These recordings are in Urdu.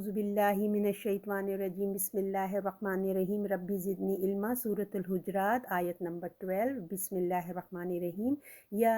اعوذ باللہ من الشیطان الرجیم بسم اللہ الرحمن الرحیم ربی زدنی علما سورۃ الحجرات آیت نمبر 12 بسم اللہ الرحمن الرحیم یا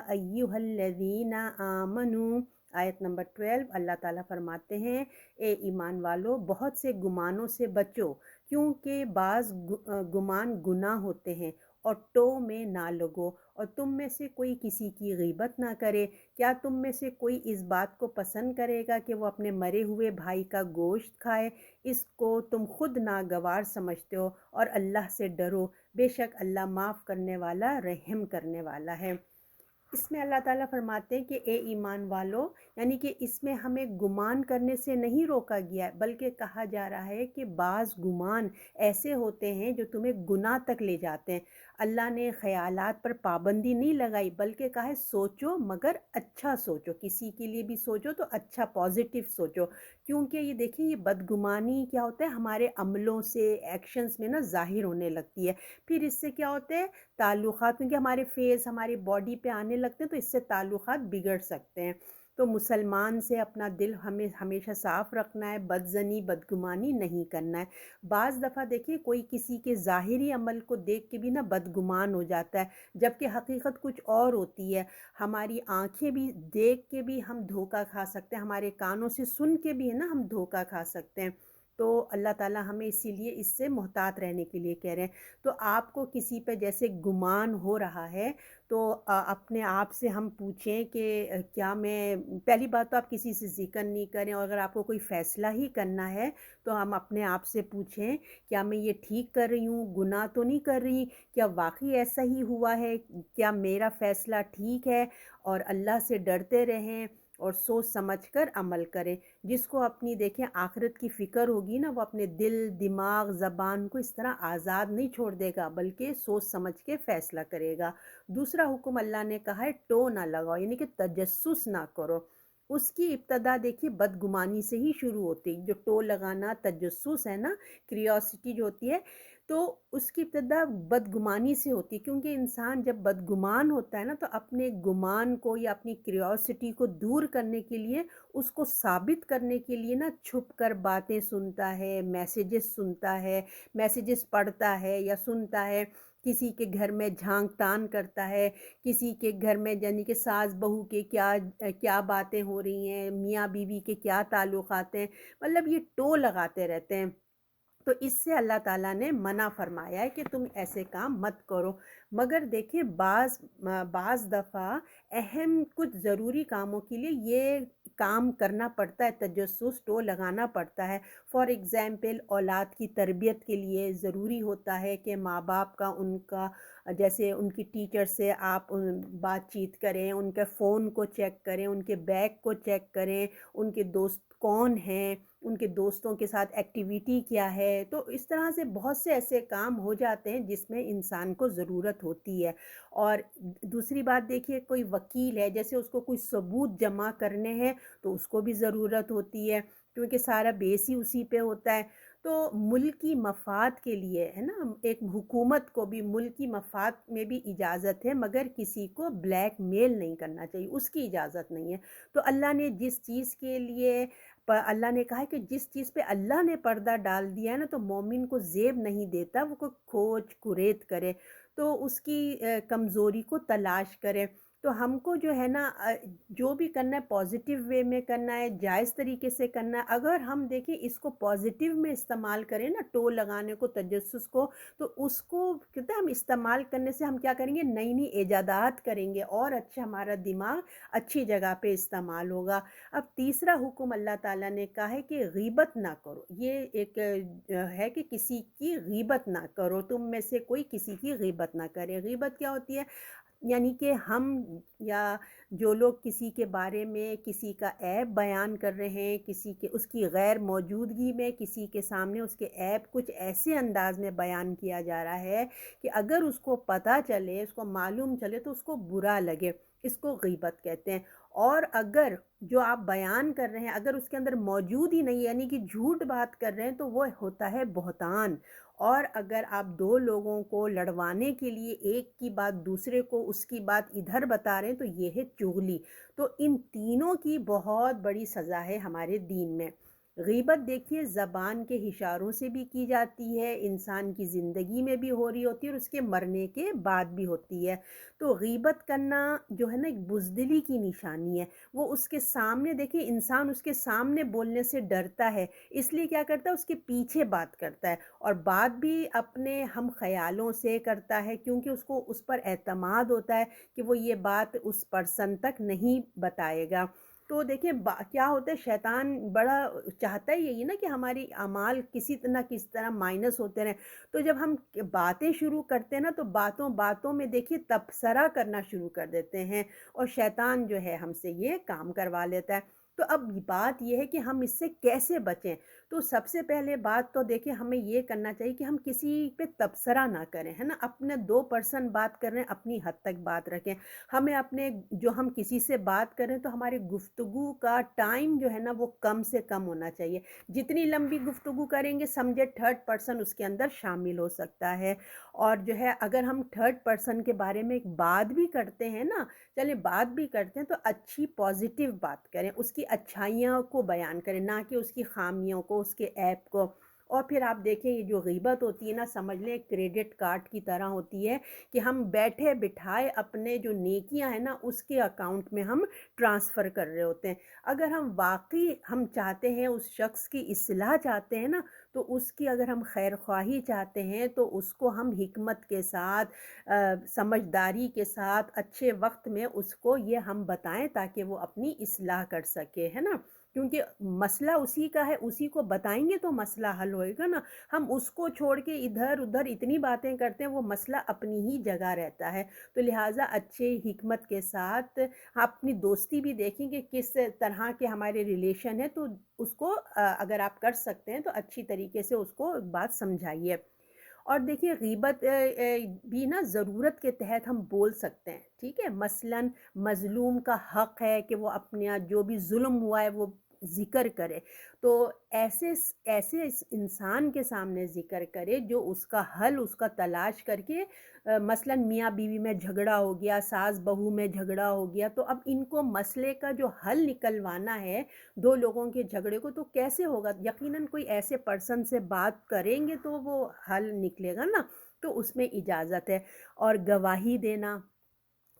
ایہا الذین آمنوا آیت نمبر 12 اللہ تعالیٰ فرماتے ہیں اے ایمان والو بہت سے گمانوں سے بچو کیونکہ بعض گمان گناہ ہوتے ہیں اور ٹو میں نہ لگو اور تم میں سے کوئی کسی کی غیبت نہ کرے۔ کیا تم میں سے کوئی اس بات کو پسند کرے گا کہ وہ اپنے مرے ہوئے بھائی کا گوشت کھائے؟ اس کو تم خود ناگوار سمجھتے ہو اور اللہ سے ڈرو، بے شک اللہ معاف کرنے والا رحم کرنے والا ہے۔ اس میں اللہ تعالیٰ فرماتے ہیں کہ اے ایمان والو، یعنی کہ اس میں ہمیں گمان کرنے سے نہیں روکا گیا ہے، بلکہ کہا جا رہا ہے کہ بعض گمان ایسے ہوتے ہیں جو تمہیں گناہ تک لے جاتے ہیں۔ اللہ نے خیالات پر پابندی نہیں لگائی، بلکہ کہا ہے سوچو مگر اچھا سوچو، کسی کے لیے بھی سوچو تو اچھا پازیٹیو سوچو، کیونکہ یہ دیکھیں یہ بدگمانی کیا ہوتا ہے ہمارے عملوں سے ایکشنز میں نا ظاہر ہونے لگتی ہے۔ پھر اس سے کیا ہوتے ہیں تعلقات، کیونکہ ہمارے فیس ہماری باڈی پہ آنے لگتے ہیں تو اس سے تعلقات بگڑ سکتے ہیں۔ تو مسلمان سے اپنا دل ہمیں ہمیشہ صاف رکھنا ہے، بدظنی بدگمانی نہیں کرنا ہے۔ بعض دفعہ دیکھیے کوئی کسی کے ظاہری عمل کو دیکھ کے بھی نا بدگمان ہو جاتا ہے، جبکہ حقیقت کچھ اور ہوتی ہے۔ ہماری آنکھیں بھی دیکھ کے بھی ہم دھوکہ کھا سکتے ہیں، ہمارے کانوں سے سن کے بھی ہے نا ہم دھوکہ کھا سکتے ہیں۔ تو اللہ تعالیٰ ہمیں اسی لیے اس سے محتاط رہنے کے لیے کہہ رہے ہیں۔ تو آپ کو کسی پہ جیسے گمان ہو رہا ہے تو اپنے آپ سے ہم پوچھیں کہ کیا میں، پہلی بات تو آپ کسی سے ذکر نہیں کریں، اور اگر آپ کو کوئی فیصلہ ہی کرنا ہے تو ہم اپنے آپ سے پوچھیں کیا میں یہ ٹھیک کر رہی ہوں، گناہ تو نہیں کر رہی، کیا واقعی ایسا ہی ہوا ہے، کیا میرا فیصلہ ٹھیک ہے، اور اللہ سے ڈرتے رہیں اور سوچ سمجھ کر عمل کریں۔ جس کو اپنی دیکھیں آخرت کی فکر ہوگی نا، وہ اپنے دل دماغ زبان کو اس طرح آزاد نہیں چھوڑ دے گا، بلکہ سوچ سمجھ کے فیصلہ کرے گا۔ دوسرا حکم اللہ نے کہا ہے ٹو نہ لگاؤ، یعنی کہ تجسس نہ کرو۔ اس کی ابتدا دیکھیے بدگمانی سے ہی شروع ہوتی، جو ٹو لگانا تجسس ہے نا، کریوسٹی جو ہوتی ہے، تو اس کی ابتدا بدگمانی سے ہوتی ہے، کیونکہ انسان جب بدگمان ہوتا ہے نا تو اپنے گمان کو یا اپنی کریوسٹی کو دور کرنے کے لیے، اس کو ثابت کرنے کے لیے نا چھپ کر باتیں سنتا ہے، میسیجز سنتا ہے، میسیجز پڑھتا ہے یا سنتا ہے، کسی کے گھر میں جھانک تان کرتا ہے، کسی کے گھر میں یعنی کہ ساس بہو کے کیا کیا باتیں ہو رہی ہیں، میاں بیوی کے کیا تعلقات ہیں، مطلب یہ ٹو لگاتے رہتے ہیں۔ تو اس سے اللہ تعالیٰ نے منع فرمایا ہے کہ تم ایسے کام مت کرو۔ مگر دیکھیں بعض دفعہ اہم کچھ ضروری کاموں کے لیے یہ کام کرنا پڑتا ہے، تجسس ٹو لگانا پڑتا ہے۔ فار ایگزامپل اولاد کی تربیت کے لیے ضروری ہوتا ہے کہ ماں باپ کا ان کا جیسے ان کی ٹیچر سے آپ بات چیت کریں، ان کے فون کو چیک کریں، ان کے بیگ کو چیک کریں، ان کے دوست کون ہیں، ان کے دوستوں کے ساتھ ایکٹیویٹی کیا ہے۔ تو اس طرح سے بہت سے ایسے کام ہو جاتے ہیں جس میں انسان کو ضرورت ہوتی ہے۔ اور دوسری بات دیکھیے کوئی وکیل ہے، جیسے اس کو کوئی ثبوت جمع کرنے ہیں تو اس کو بھی ضرورت ہوتی ہے، کیونکہ سارا بیس ہی اسی پہ ہوتا ہے۔ تو ملکی مفاد کے لیے ہے نا، ایک حکومت کو بھی ملکی مفاد میں بھی اجازت ہے، مگر کسی کو بلیک میل نہیں کرنا چاہیے، اس کی اجازت نہیں ہے۔ تو اللہ نے جس چیز کے لیے اللہ نے کہا ہے کہ جس چیز پہ اللہ نے پردہ ڈال دیا ہے نا، تو مومن کو زیب نہیں دیتا وہ کوئی کھوج کریت کرے، تو اس کی کمزوری کو تلاش کرے۔ تو ہم کو جو ہے نا جو بھی کرنا ہے پازیٹیو وے میں کرنا ہے، جائز طریقے سے کرنا ہے۔ اگر ہم دیکھیں اس کو پازیٹیو میں استعمال کریں نا، ٹو لگانے کو، تجسس کو، تو اس کو کہتے ہیں ہم استعمال کرنے سے ہم کیا کریں گے، نئی نئی ایجادات کریں گے اور اچھا ہمارا دماغ اچھی جگہ پہ استعمال ہوگا۔ اب تیسرا حکم اللہ تعالیٰ نے کہا ہے کہ غیبت نہ کرو۔ یہ ایک ہے کہ کسی کی غیبت نہ کرو، تم میں سے کوئی کسی کی غیبت نہ کرے۔ غیبت کیا ہوتی ہے، یعنی کہ ہم یا جو لوگ کسی کے بارے میں کسی کا عیب بیان کر رہے ہیں، کسی کے اس کی غیر موجودگی میں کسی کے سامنے اس کے عیب کچھ ایسے انداز میں بیان کیا جا رہا ہے کہ اگر اس کو پتہ چلے، اس کو معلوم چلے تو اس کو برا لگے، اس کو غیبت کہتے ہیں۔ اور اگر جو آپ بیان کر رہے ہیں اگر اس کے اندر موجود ہی نہیں، یعنی کہ جھوٹ بات کر رہے ہیں، تو وہ ہوتا ہے بہتان۔ اور اگر آپ دو لوگوں کو لڑوانے کے لیے ایک کی بات دوسرے کو اس کی بات ادھر بتا رہے ہیں تو یہ ہے چغلی۔ تو ان تینوں کی بہت بڑی سزا ہے ہمارے دین میں۔ غیبت دیکھیے زبان کے اشاروں سے بھی کی جاتی ہے، انسان کی زندگی میں بھی ہو رہی ہوتی ہے اور اس کے مرنے کے بعد بھی ہوتی ہے۔ تو غیبت کرنا جو ہے نا ایک بزدلی کی نشانی ہے۔ وہ اس کے سامنے دیکھیے، انسان اس کے سامنے بولنے سے ڈرتا ہے، اس لیے کیا کرتا ہے اس کے پیچھے بات کرتا ہے، اور بات بھی اپنے ہم خیالوں سے کرتا ہے، کیونکہ اس کو اس پر اعتماد ہوتا ہے کہ وہ یہ بات اس پرسن تک نہیں بتائے گا۔ تو دیکھیں کیا ہوتا ہے، شیطان بڑا چاہتا ہے یہی نا کہ ہماری اعمال کسی نہ کسی طرح مائنس ہوتے رہیں۔ تو جب ہم باتیں شروع کرتے ہیں نا تو باتوں باتوں میں دیکھیے تبصرہ کرنا شروع کر دیتے ہیں، اور شیطان جو ہے ہم سے یہ کام کروا لیتا ہے۔ تو اب بات یہ ہے کہ ہم اس سے کیسے بچیں۔ تو سب سے پہلے بات تو دیکھیں ہمیں یہ کرنا چاہیے کہ ہم کسی پہ تبصرہ نہ کریں، ہے نا، اپنے دو پرسن بات کر رہے ہیں اپنی حد تک بات رکھیں۔ ہمیں اپنے جو ہم کسی سے بات کریں تو ہماری گفتگو کا ٹائم جو ہے نا وہ کم سے کم ہونا چاہیے۔ جتنی لمبی گفتگو کریں گے سمجھے تھرڈ پرسن اس کے اندر شامل ہو سکتا ہے، اور جو ہے اگر ہم تھرڈ پرسن کے بارے میں ایک بات بھی کرتے ہیں نا، چلیں بات بھی کرتے ہیں تو اچھی پازیٹیو بات کریں، اس کی اچھائیاں کو بیان کریں، نہ کہ اس کی خامیوں کو، اس کے عیب کو۔ اور پھر آپ دیکھیں یہ جو غیبت ہوتی ہے نا، سمجھ لیں کریڈٹ کارڈ کی طرح ہوتی ہے کہ ہم بیٹھے بٹھائے اپنے جو نیکیاں ہیں نا اس کے اکاؤنٹ میں ہم ٹرانسفر کر رہے ہوتے ہیں۔ اگر ہم واقعی ہم چاہتے ہیں اس شخص کی اصلاح چاہتے ہیں نا، تو اس کی اگر ہم خیر خواہی چاہتے ہیں تو اس کو ہم حکمت کے ساتھ، سمجھداری کے ساتھ، اچھے وقت میں اس کو یہ ہم بتائیں تاکہ وہ اپنی اصلاح کر سکے، ہے نا، کیونکہ مسئلہ اسی کا ہے، اسی کو بتائیں گے تو مسئلہ حل ہوئے گا نا۔ ہم اس کو چھوڑ کے ادھر ادھر اتنی باتیں کرتے ہیں، وہ مسئلہ اپنی ہی جگہ رہتا ہے۔ تو لہٰذا اچھے حکمت کے ساتھ اپنی دوستی بھی دیکھیں کہ کس طرح کے ہمارے ریلیشن ہیں، تو اس کو اگر آپ کر سکتے ہیں تو اچھی طریقے سے اس کو بات سمجھائیے۔ اور دیکھیے غیبت بھی نا ضرورت کے تحت ہم بول سکتے ہیں، ٹھیک ہے، مثلاً مظلوم کا حق ہے کہ وہ اپنا جو بھی ظلم ہوا ہے وہ ذکر کرے، تو ایسے ایسے اس انسان کے سامنے ذکر کرے جو اس کا حل اس کا تلاش کر کے، مثلاً میاں بیوی میں جھگڑا ہو گیا، ساس بہو میں جھگڑا ہو گیا، تو اب ان کو مسئلے کا جو حل نکلوانا ہے دو لوگوں کے جھگڑے کو، تو کیسے ہوگا؟ یقیناً کوئی ایسے پرسن سے بات کریں گے تو وہ حل نکلے گا نا، تو اس میں اجازت ہے۔ اور گواہی دینا،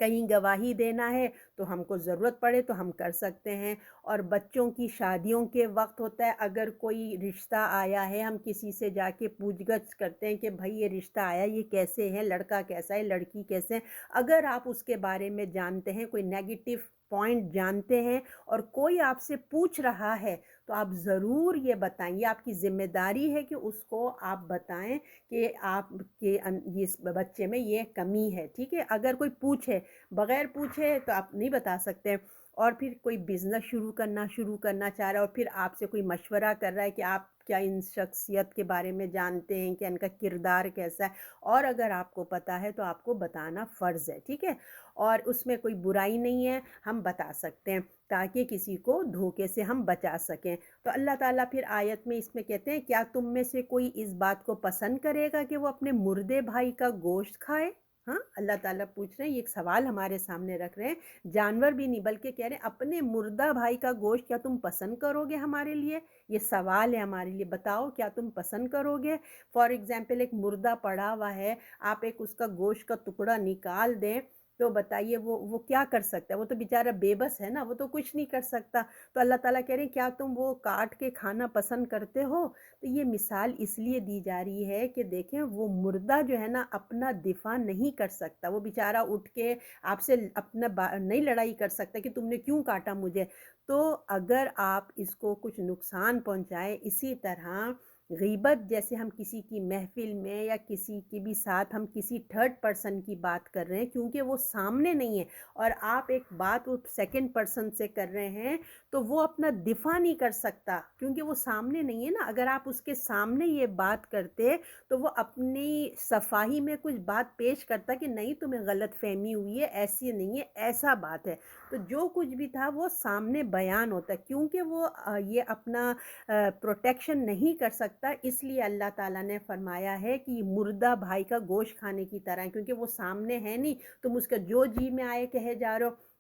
کہیں گواہی دینا ہے تو ہم کو ضرورت پڑے تو ہم کر سکتے ہیں۔ اور بچوں کی شادیوں کے وقت ہوتا ہے، اگر کوئی رشتہ آیا ہے ہم کسی سے جا کے پوچھ گچھ کرتے ہیں کہ بھائی یہ رشتہ آیا، یہ کیسے ہے، لڑکا کیسا ہے، لڑکی کیسے ہے۔ اگر آپ اس کے بارے میں جانتے ہیں، کوئی نیگیٹو پوائنٹ جانتے ہیں اور کوئی آپ سے پوچھ رہا ہے تو آپ ضرور یہ بتائیں، یہ آپ کی ذمہ داری ہے کہ اس کو آپ بتائیں کہ آپ کے اس بچے میں یہ کمی ہے، ٹھیک ہے۔ اگر کوئی پوچھے، بغیر پوچھے تو آپ نہیں بتا سکتے۔ اور پھر کوئی بزنس شروع کرنا چاہ رہا ہے اور پھر آپ سے کوئی مشورہ کر رہا ہے کہ آپ کیا ان شخصیت کے بارے میں جانتے ہیں کہ ان کا کردار کیسا ہے، اور اگر آپ کو پتہ ہے تو آپ کو بتانا فرض ہے، ٹھیک ہے، اور اس میں کوئی برائی نہیں ہے، ہم بتا سکتے ہیں تاکہ کسی کو دھوکے سے ہم بچا سکیں۔ تو اللہ تعالیٰ پھر آیت میں اس میں کہتے ہیں کیا تم میں سے کوئی اس بات کو پسند کرے گا کہ وہ اپنے مردے بھائی کا گوشت کھائے؟ ہاں، اللہ تعالیٰ پوچھ رہے ہیں، یہ ایک سوال ہمارے سامنے رکھ رہے ہیں، جانور بھی نہیں بلکہ کہہ رہے ہیں اپنے مردہ بھائی کا گوشت کیا تم پسند کرو گے ہمارے لیے؟ یہ سوال ہے ہمارے لیے، بتاؤ کیا تم پسند کرو گے؟ فار ایگزامپل ایک مردہ پڑا ہوا ہے، آپ ایک اس کا گوشت کا ٹکڑا نکال دیں تو بتائیے وہ کیا کر سکتا ہے؟ وہ تو بیچارہ بے بس ہے نا، وہ تو کچھ نہیں کر سکتا۔ تو اللہ تعالیٰ کہہ رہے ہیں کیا تم وہ کاٹ کے کھانا پسند کرتے ہو؟ تو یہ مثال اس لیے دی جا رہی ہے کہ دیکھیں وہ مردہ جو ہے نا اپنا دفاع نہیں کر سکتا، وہ بیچارہ اٹھ کے آپ سے اپنا نہیں لڑائی کر سکتا کہ تم نے کیوں کاٹا مجھے۔ تو اگر آپ اس کو کچھ نقصان پہنچائیں، اسی طرح غیبت جیسے ہم کسی کی محفل میں یا کسی کے بھی ساتھ ہم کسی تھرڈ پرسن کی بات کر رہے ہیں کیونکہ وہ سامنے نہیں ہے، اور آپ ایک بات وہ سیکنڈ پرسن سے کر رہے ہیں تو وہ اپنا دفاع نہیں کر سکتا کیونکہ وہ سامنے نہیں ہے نا۔ اگر آپ اس کے سامنے یہ بات کرتے تو وہ اپنی صفائی میں کچھ بات پیش کرتا کہ نہیں تمہیں غلط فہمی ہوئی ہے، ایسی نہیں ہے، ایسا بات ہے۔ تو جو کچھ بھی تھا وہ سامنے بیان ہوتا ہے، کیونکہ وہ یہ اپنا پروٹیکشن نہیں کر سکتا، اس لیے اللہ تعالیٰ نے فرمایا ہے کہ یہ مردہ بھائی کا گوشت کھانے کی طرح ہے، کیونکہ وہ سامنے ہے نہیں، تم اس کا جو جی میں آئے کہے جا رہے ہو۔